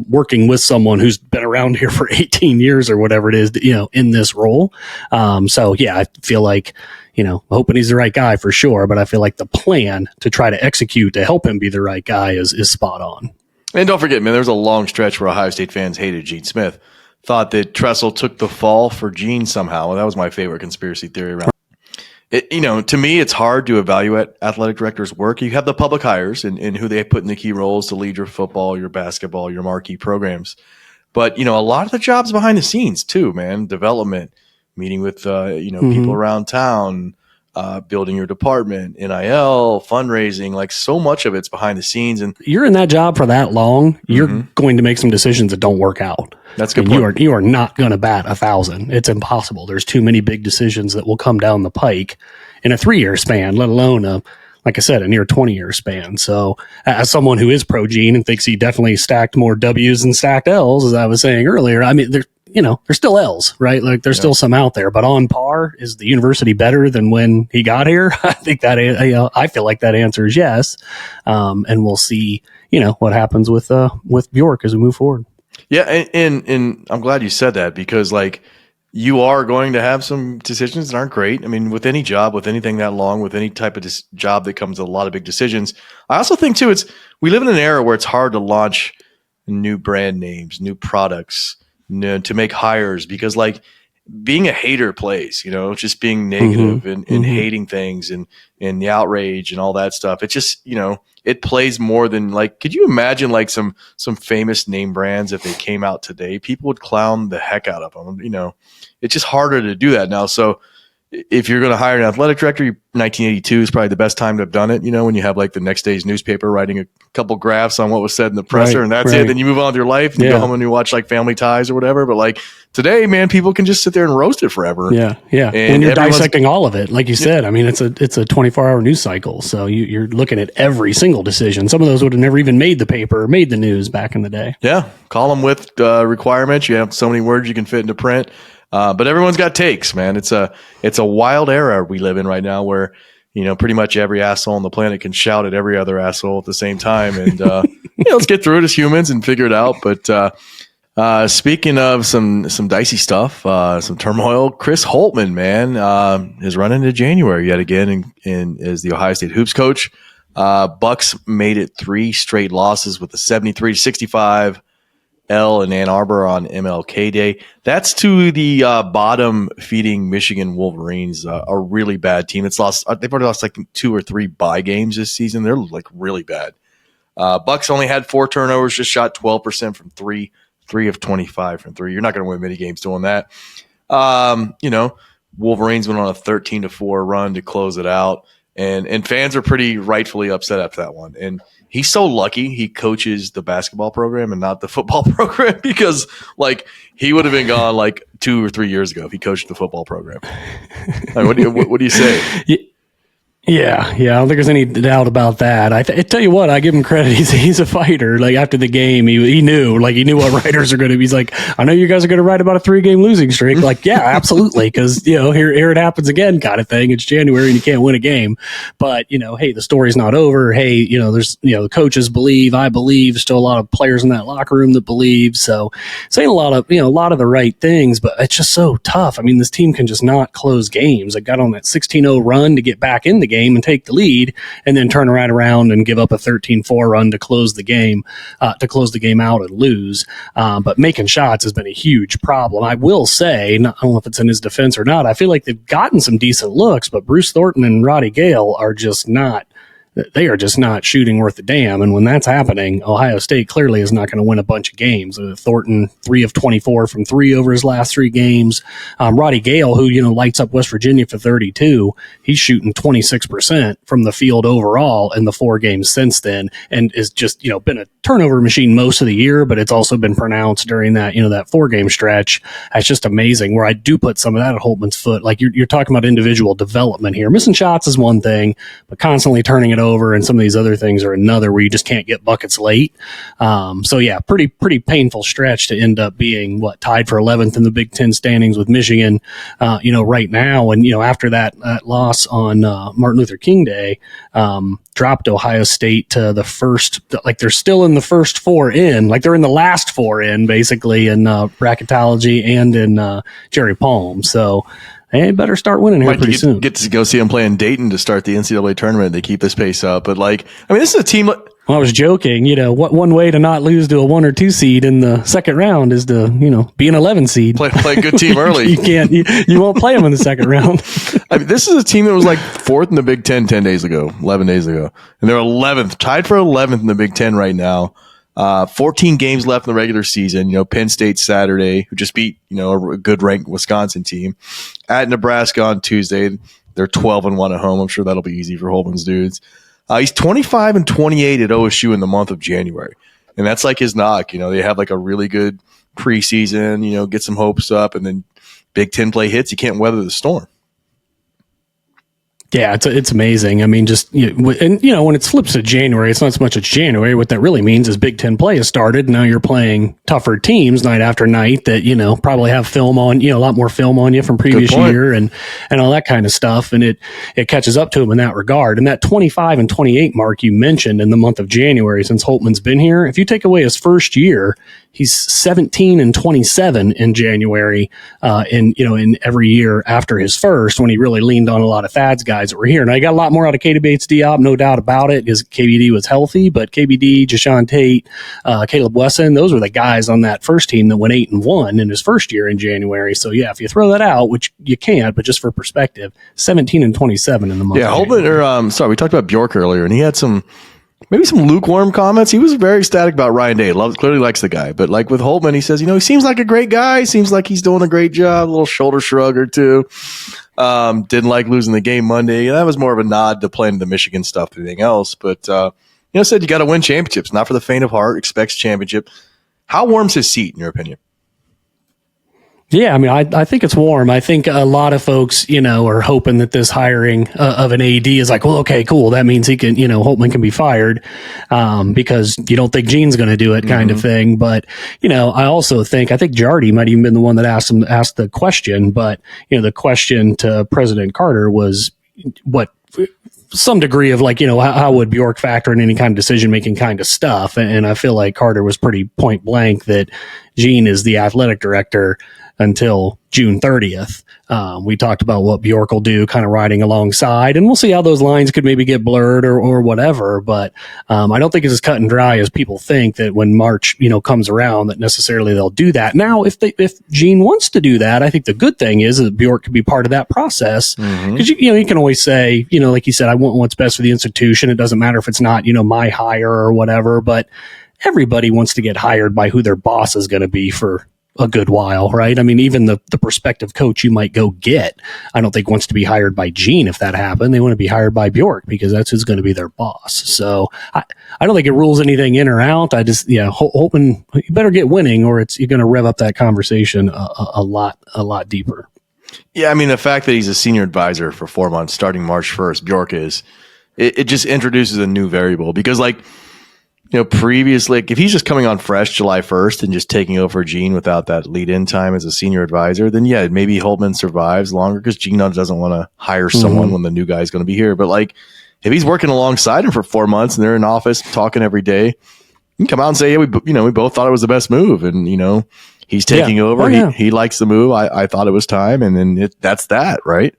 B: working with someone who's been around here for 18 years or whatever it is, in this role. I feel like, hoping he's the right guy for sure, but I feel like the plan to try to execute to help him be the right guy is spot on.
A: And don't forget, man, there was a long stretch where Ohio State fans hated Gene Smith, thought that Tressel took the fall for Gene somehow. Well, that was my favorite conspiracy theory around it. To me, it's hard to evaluate athletic directors' work. You have the public hires and who they put in the key roles to lead your football, your basketball, your marquee programs. But, a lot of the jobs behind the scenes too, man, development, meeting with, people around town, building your department, NIL, fundraising, like so much of it's behind the scenes. And
B: you're in that job for that long, you're going to make some decisions that don't work out.
A: That's a good point.
B: You are not going to bat 1,000. It's impossible. There's too many big decisions that will come down the pike in a 3-year span, let alone like I said, a near 20-year span. So as someone who is pro Gene and thinks he definitely stacked more W's than stacked L's, as I was saying earlier, I mean, there's still L's, right? Like there's still some out there, but on par, is the university better than when he got here? I think that, I feel like that answer is yes. And we'll see, what happens with Bjork as we move forward.
A: Yeah. And I'm glad you said that because you are going to have some decisions that aren't great. I mean, with any job, with anything that long, with any type of job that comes with a lot of big decisions. I also think too, we live in an era where it's hard to launch new brand names, new products, to make hires because being a hater plays, just being negative and hating things and the outrage and all that stuff. It just, it plays more than could you imagine some famous name brands if they came out today, people would clown the heck out of them. It's just harder to do that now. So if you're going to hire an athletic director, 1982 is probably the best time to have done it. When you have the next day's newspaper writing a couple graphs on what was said in the presser and that's it. Then you move on with your life and you go home and you watch Family Ties or whatever. But today, man, people can just sit there and roast it forever.
B: Yeah. Yeah. And when you're dissecting all of it, like you said, I mean, it's a 24-hour news cycle. So you're looking at every single decision. Some of those would have never even made the paper or made the news back in the day.
A: Yeah. Column with requirements. You have so many words you can fit into print. But everyone's got takes, man. It's a wild era we live in right now where, pretty much every asshole on the planet can shout at every other asshole at the same time. And, let's get through it as humans and figure it out. But speaking of some dicey stuff, some turmoil, Chris Holtmann, man, is running into January yet again as the Ohio State hoops coach. Bucks made it 3 straight losses with a 73-65 L in Ann Arbor on MLK Day. That's to the bottom feeding Michigan Wolverines, a really bad team. They've already lost 2 or 3 bye games this season. They're really bad. Bucks only had 4 turnovers, just shot 12% from 3 of 25 from 3. You're not going to win many games doing that. Wolverines went on a 13-4 run to close it out. And fans are pretty rightfully upset after that one. And he's so lucky he coaches the basketball program and not the football program, because like he would have been gone like 2 or 3 years ago if he coached the football program. Like, what do you say?
B: Yeah, I don't think there's any doubt about that. I tell you what, I give him credit. He's a fighter. Like after the game, he knew what writers are going to be. He's like, I know you guys are going to write about a 3-game losing streak. Like, yeah, absolutely, because here it happens again, kind of thing. It's January and you can't win a game, but hey, the story's not over. Hey, there's the coaches believe, I believe, still a lot of players in that locker room that believe. So saying a lot of the right things, but it's just so tough. I mean, this team can just not close games. It got on that 16-0 run to get back in the game and take the lead, and then turn right around and give up a 13-4 run to close the game out and lose. But making shots has been a huge problem. I will say, I don't know if it's in his defense or not, I feel like they've gotten some decent looks, but Bruce Thornton and Roddy Gale are just not shooting worth a damn. And when that's happening, Ohio State clearly is not going to win a bunch of games. Thornton, 3 of 24 from 3 over his last 3 games. Roddy Gale, who, lights up West Virginia for 32, he's shooting 26% from the field overall in the 4 games since then, and is just, been a turnover machine most of the year, but it's also been pronounced during that, that 4-game stretch. It's just amazing, where I do put some of that at Holtmann's foot. Like you're talking about individual development here. Missing shots is one thing, but constantly turning it over and some of these other things are another, where you just can't get buckets late. So yeah, pretty painful stretch to end up being tied for 11th in the Big Ten standings with Michigan, right now. And, after that loss on Martin Luther King Day, dropped Ohio State to the first, like they're still in the first 4 in, like they're in the last 4 in basically in bracketology and in Jerry Palm. So they better start winning here pretty soon.
A: Get to go see them play in Dayton to start the NCAA tournament. They keep this pace up. But this is a team.
B: Well, I was joking. What one way to not lose to a 1 or 2 seed in the second round is to be an 11 seed.
A: Play a good team early.
B: You can't. You won't play them in the second round.
A: This is a team that was 4th in the Big Ten 11 days ago, and they're 11th, tied for 11th in the Big Ten right now. 14 games left in the regular season. Penn State Saturday, who just beat a good ranked Wisconsin team, at Nebraska on Tuesday. They're 12-1 at home. I'm sure that'll be easy for Holtmann's dudes. He's 25-28 at OSU in the month of January, and that's his knock. They have a really good preseason. Get some hopes up, and then Big Ten play hits. You can't weather the storm.
B: Yeah, it's amazing. I mean, just when it flips to January, it's not so much it's January. What that really means is Big Ten play has started. Now you're playing tougher teams night after night that probably have film on a lot more film on you from previous year and all that kind of stuff, and it catches up to them in that regard. And that 25-28 mark you mentioned in the month of January since Holtmann's been here, if you take away his first year, he's 17-27 in January, in every year after his first, when he really leaned on a lot of Thad's guys that were here. And I got a lot more out of Katie Bates-Diop, no doubt about it, because KBD was healthy, but KBD, Jashawn Tate, Caleb Wesson, those were the guys on that first team that went 8-1 in his first year in January. So yeah, if you throw that out, which you can't, but just for perspective, 17-27 in the month.
A: Yeah, Holtmann, we talked about Bjork earlier, and he had maybe some lukewarm comments. He was very ecstatic about Ryan Day. Clearly likes the guy. But with Holtmann, he says, he seems like a great guy. Seems like he's doing a great job. A little shoulder shrug or two. Didn't like losing the game Monday. That was more of a nod to playing the Michigan stuff than anything else. But, said you got to win championships. Not for the faint of heart. Expects championship. How warm's his seat, in your opinion?
B: Yeah, I mean, I think it's warm. I think a lot of folks, are hoping that this hiring of an AD is well, okay, cool. That means he can, Holtmann can be fired because you don't think Gene's going to do it kind of thing. But, I also think Jardy might even been the one that asked the question. But, the question to President Carter was some degree of how would Bjork factor in any kind of decision-making kind of stuff. And I feel like Carter was pretty point blank that Gene is the athletic director until June 30th. We talked about what Bjork will do kind of riding alongside, and we'll see how those lines could maybe get blurred or whatever. But I don't think it's as cut and dry as people think that when March, comes around that necessarily they'll do that. Now, if Gene wants to do that, I think the good thing is that Bjork could be part of that process because, he can always say, like you said, I want what's best for the institution. It doesn't matter if it's not, my hire or whatever, but everybody wants to get hired by who their boss is going to be for a good while, right? I mean, even the prospective coach you might go get, I don't think wants to be hired by Gene if that happened. They want to be hired by Bjork because that's who's going to be their boss. So I don't think it rules anything in or out. I just, hoping you better get winning or you're going to rev up that conversation a lot deeper.
A: Yeah, I mean, the fact that he's a senior advisor for 4 months starting March 1st, Bjork is, it just introduces a new variable because, like, previously, if he's just coming on fresh July 1st and just taking over Gene without that lead-in time as a senior advisor, then yeah, maybe Holtmann survives longer because Gene doesn't want to hire someone when the new guy's going to be here. But like, if he's working alongside him for 4 months and they're in office talking every day, you can come out and say, yeah, we both thought it was the best move, and he's taking over. He likes the move. I thought it was time, and then that's that, right?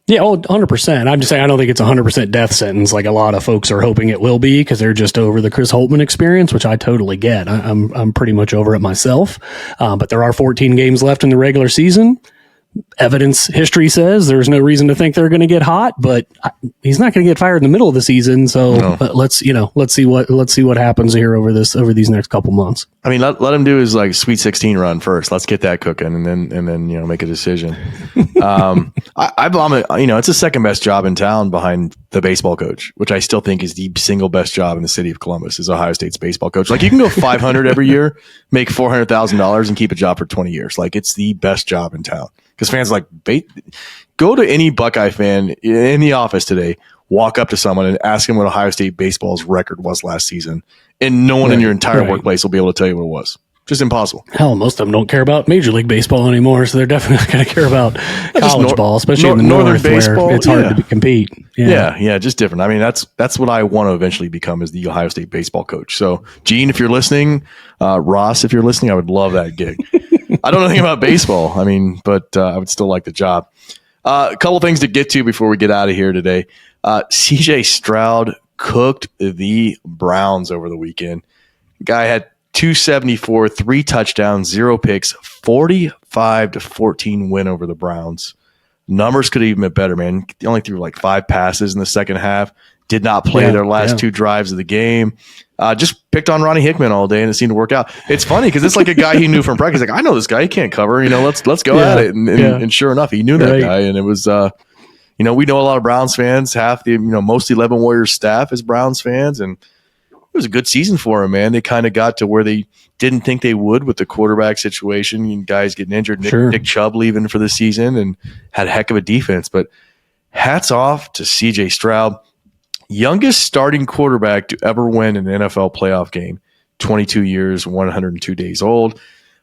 B: Yeah, 100%. I'm just saying I don't think it's 100% death sentence like a lot of folks are hoping it will be because they're just over the Chris Holtmann experience, which I totally get. I'm pretty much over it myself. But there are 14 games left in the regular season. History says there's no reason to think they're going to get hot, but he's not going to get fired in the middle of the season. So let's see what happens here over these next couple months.
A: I mean, let him do his like Sweet 16 run first. Let's get that cooking, and then make a decision. It's the second best job in town behind the baseball coach, which I still think is the single best job in the city of Columbus is Ohio State's baseball coach. Like, you can go 500 every year, make $400,000 and keep a job for 20 years. Like, it's the best job in town. Because fans go to any Buckeye fan in the office today, walk up to someone and ask him what Ohio State baseball's record was last season. And no one in your entire workplace will be able to tell you what it was. Just impossible.
B: Hell, most of them don't care about Major League Baseball anymore, so they're definitely not going to care about college ball, especially in the Northern baseball, where it's hard to compete.
A: Yeah, just different. I mean, that's what I want to eventually become is the Ohio State baseball coach. So, Gene, if you're listening, Ross, if you're listening, I would love that gig. I don't know anything about baseball. I mean, but I would still like the job. A couple things to get to before we get out of here today. CJ Stroud cooked the Browns over the weekend. Guy had 274, 3 touchdowns, 0 picks, 45-14 win over the Browns. Numbers could have even been better, man. They only threw like 5 passes in the second half. Did not play their last 2 drives of the game. Just picked on Ronnie Hickman all day, and it seemed to work out. It's funny because it's like a guy he knew from practice. He's like, I know this guy. He can't cover. Let's go at it. And sure enough, he knew that guy. And it was, we know a lot of Browns fans. Half the, most 11 Warriors staff is Browns fans, and it was a good season for him, man. They kind of got to where they didn't think they would with the quarterback situation. Guys getting injured. Nick Chubb leaving for the season, and had a heck of a defense. But hats off to CJ Stroud. Youngest starting quarterback to ever win an NFL playoff game, 22 years, 102 days old.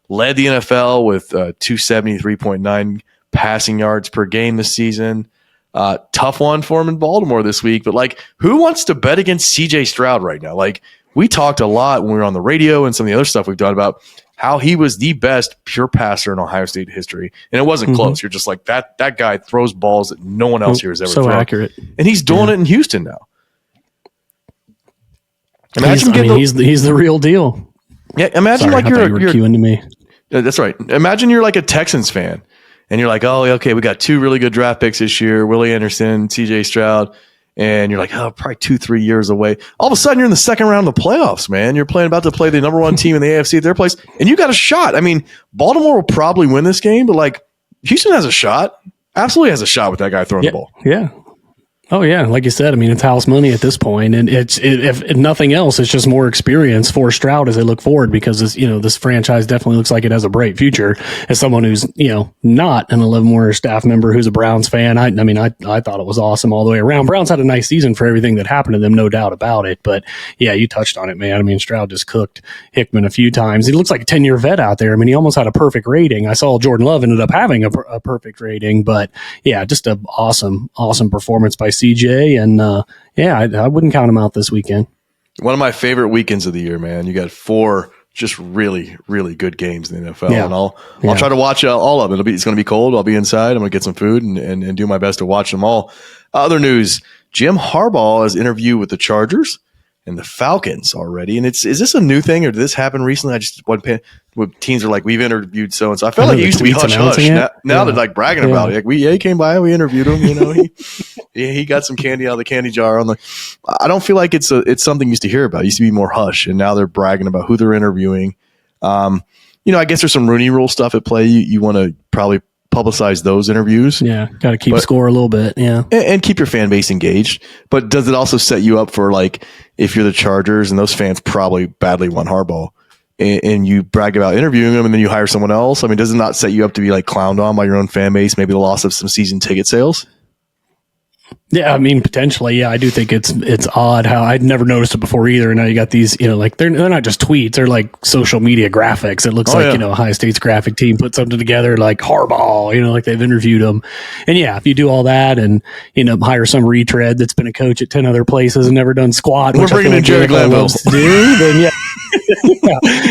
A: Led the NFL with 273.9 passing yards per game this season. Tough one for him in Baltimore this week. But, who wants to bet against CJ Stroud right now? We talked a lot when we were on the radio and some of the other stuff we've done about how he was the best pure passer in Ohio State history. And it wasn't close. You're just like, that guy throws balls that no one else here has ever thrown.
B: So accurate.
A: And he's doing it in Houston now.
B: He's the real deal.
A: Yeah, imagine
B: you're queuing to me.
A: That's right. Imagine you're like a Texans fan, and you're like, oh, okay, we got 2 really good draft picks this year: Willie Anderson, CJ Stroud, and you're like, oh, probably 2-3 years away. All of a sudden, you're in the second round of the playoffs, man. You're about to play the number 1 team in the AFC at their place, and you got a shot. I mean, Baltimore will probably win this game, but Houston has a shot. Absolutely has a shot with that guy throwing the ball.
B: Yeah. Oh yeah, like you said, I mean, it's house money at this point, and if nothing else, it's just more experience for Stroud as they look forward because this franchise definitely looks like it has a bright future. As someone who's not an 11 Warrior staff member who's a Browns fan, I thought it was awesome all the way around. Browns had a nice season for everything that happened to them, no doubt about it. But yeah, you touched on it, man. I mean, Stroud just cooked Hickman a few times. He looks like a 10-year vet out there. I mean, he almost had a perfect rating. I saw Jordan Love ended up having a perfect rating, but yeah, just an awesome performance by CJ, and I wouldn't count him out this weekend.
A: One of my favorite weekends of the year, man. You got 4 just really, really good games in the NFL, and I'll try to watch all of it. It's going to be cold. I'll be inside. I'm going to get some food and do my best to watch them all. Other news: Jim Harbaugh has interviewed with the Chargers and the Falcons already. And is this a new thing, or did this happen recently? I just wasn't teams are like, we've interviewed so and so. I felt like it used to be hush hush. Now they're like bragging about it. Like he came by, we interviewed him. He got some candy out of the candy jar. I don't feel like it's something you used to hear about. It used to be more hush, and now they're bragging about who they're interviewing. I guess there's some Rooney Rule stuff at play. You want to probably publicize those interviews.
B: Yeah, got to keep score a little bit. Yeah,
A: and keep your fan base engaged. But does it also set you up for, like, if you're the Chargers and those fans probably badly want Harbaugh, and you brag about interviewing them and then you hire someone else? I mean, does it not set you up to be like clowned on by your own fan base? Maybe the loss of some season ticket sales?
B: Yeah, I mean, potentially. Yeah, I do think it's odd how I'd never noticed it before either. Now you got these, like they're not just tweets; they're like social media graphics. It looks like Ohio State's graphic team put something together like Harbaugh, like they've interviewed him. And yeah, if you do all that and hire some retread that's been a coach at 10 other places and never done squat,
A: we're bringing in Jerry Glanville
B: to do, then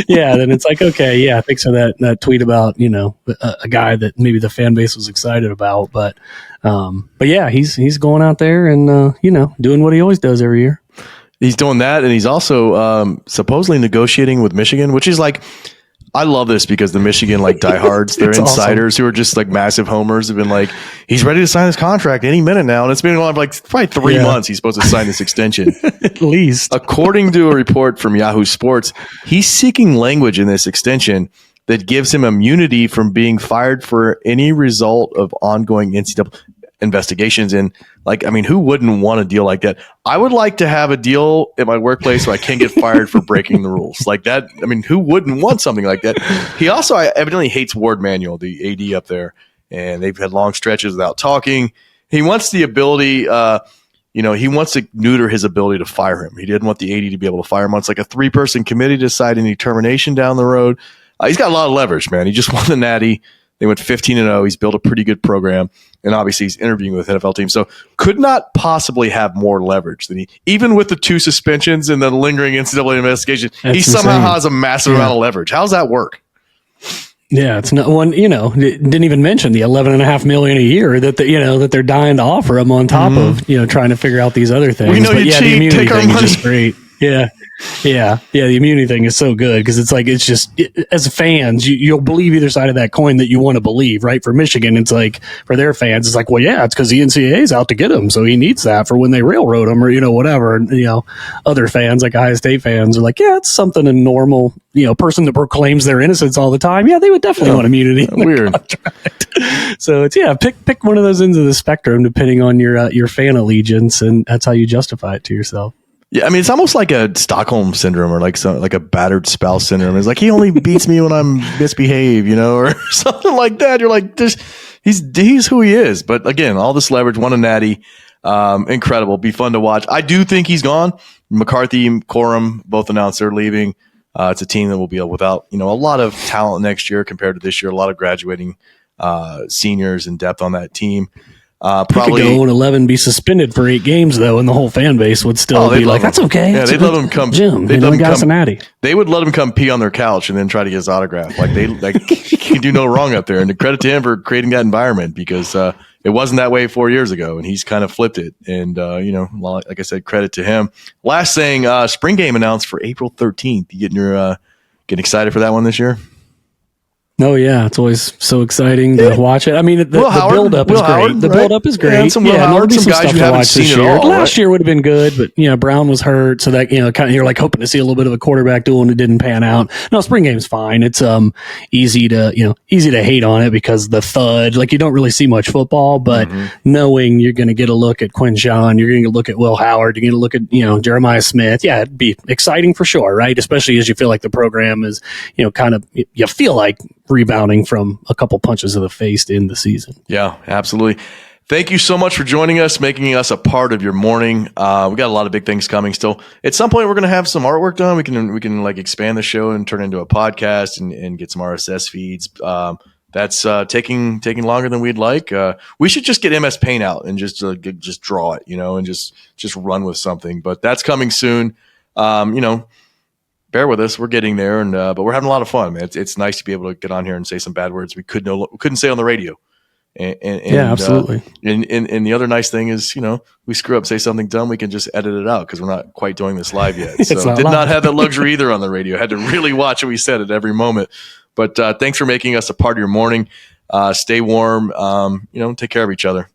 B: yeah, then it's like, okay, yeah, thanks for that tweet about a guy that maybe the fan base was excited about, but yeah, he's going out there and doing what he always does every year.
A: He's doing that, and he's also supposedly negotiating with Michigan, which is like, I love this because the Michigan diehards, they're insiders who are just like massive homers, have been like, he's ready to sign his contract any minute now, and it's been on probably 3 months. He's supposed to sign this extension,
B: at least.
A: According to a report from Yahoo Sports, he's seeking language in this extension that gives him immunity from being fired for any result of ongoing NCAA investigations. And who wouldn't want a deal like that? I would like to have a deal at my workplace so I can't get fired for breaking the rules like that. I mean, who wouldn't want something like that? He also evidently hates Ward Manuel, the AD up there, and they've had long stretches without talking. He wants the ability, he wants to neuter his ability to fire him. He didn't want the AD to be able to fire him. It's like a 3-person committee to decide any termination down the road. He's got a lot of leverage, man. He just won the Natty. They went 15-0. He's built a pretty good program, and obviously he's interviewing with NFL teams. So could not possibly have more leverage than even with the 2 suspensions and the lingering NCAA investigation. He somehow has a massive amount of leverage. How's that work?
B: Yeah, it's not one. Didn't even mention the $11.5 million a year that that they're dying to offer him on top of trying to figure out these other things.
A: We know you cheat.
B: The immunity
A: Take our
B: thing
A: money.
B: is just great. Yeah. The immunity thing is so good because it's just as fans, you'll believe either side of that coin that you want to believe, right? For Michigan, it's like for their fans, it's like, well, yeah, it's because the NCAA is out to get him, so he needs that for when they railroad him or whatever. And, other fans like Ohio State fans are like, yeah, it's something a normal person that proclaims their innocence all the time. Yeah, they would definitely want immunity. In
A: Weird.
B: So it's pick one of those ends of the spectrum depending on your fan allegiance, and that's how you justify it to yourself.
A: Yeah, I mean, it's almost like a Stockholm syndrome or like a battered spouse syndrome. It's like, he only beats me when I'm misbehaved, or something like that. You're like, he's who he is. But again, all this leverage, won a Natty, incredible, be fun to watch. I do think he's gone. McCarthy and Corum both announced they're leaving. It's a team that will be without a lot of talent next year compared to this year. A lot of graduating seniors and depth on that team. Probably
B: could go 11, be suspended for 8 games though, and the whole fan base would still be like, "That's okay."
A: Yeah, they'd let him come.
B: Jim,
A: they'd let him come.
B: Natty.
A: They would let him come pee on their couch and then try to get his autograph. He can do no wrong up there. And credit to him for creating that environment because it wasn't that way 4 years ago, and he's kind of flipped it. And like I said, credit to him. Last thing, spring game announced for April 13th. You getting excited for that one this year?
B: Oh yeah, it's always so exciting to watch it. I mean, the build-up is great. The build-up is great.
A: And some Howard, some guys you haven't seen
B: this
A: at
B: year.
A: all.
B: Last year would have been good, but Brown was hurt, so that kind of you're like hoping to see a little bit of a quarterback duel, and it didn't pan out. No, spring game's fine. It's easy to hate on it because the thud, you don't really see much football, but knowing you're going to get a look at Quinshon, you're going to look at Will Howard, you're going to look at Jeremiah Smith. Yeah, it'd be exciting for sure, right? Especially as you feel like the program is kind of you feel like rebounding from a couple punches of the face to end the season. Yeah,
A: absolutely. Thank you so much for joining us, making us a part of your morning. We got a lot of big things coming still. At some point, we're going to have some artwork done. We can expand the show and turn it into a podcast and get some RSS feeds. That's taking longer than we'd like. We should just get MS Paint out and just draw it, and just run with something. But that's coming soon. Bear with us. We're getting there, but we're having a lot of fun, man. It's nice to be able to get on here and say some bad words we couldn't say on the radio.
B: Yeah, absolutely.
A: And the other nice thing is, we screw up, say something dumb, we can just edit it out because we're not quite doing this live yet. So not have that luxury either on the radio. Had to really watch what we said at every moment. But thanks for making us a part of your morning. Stay warm. Take care of each other.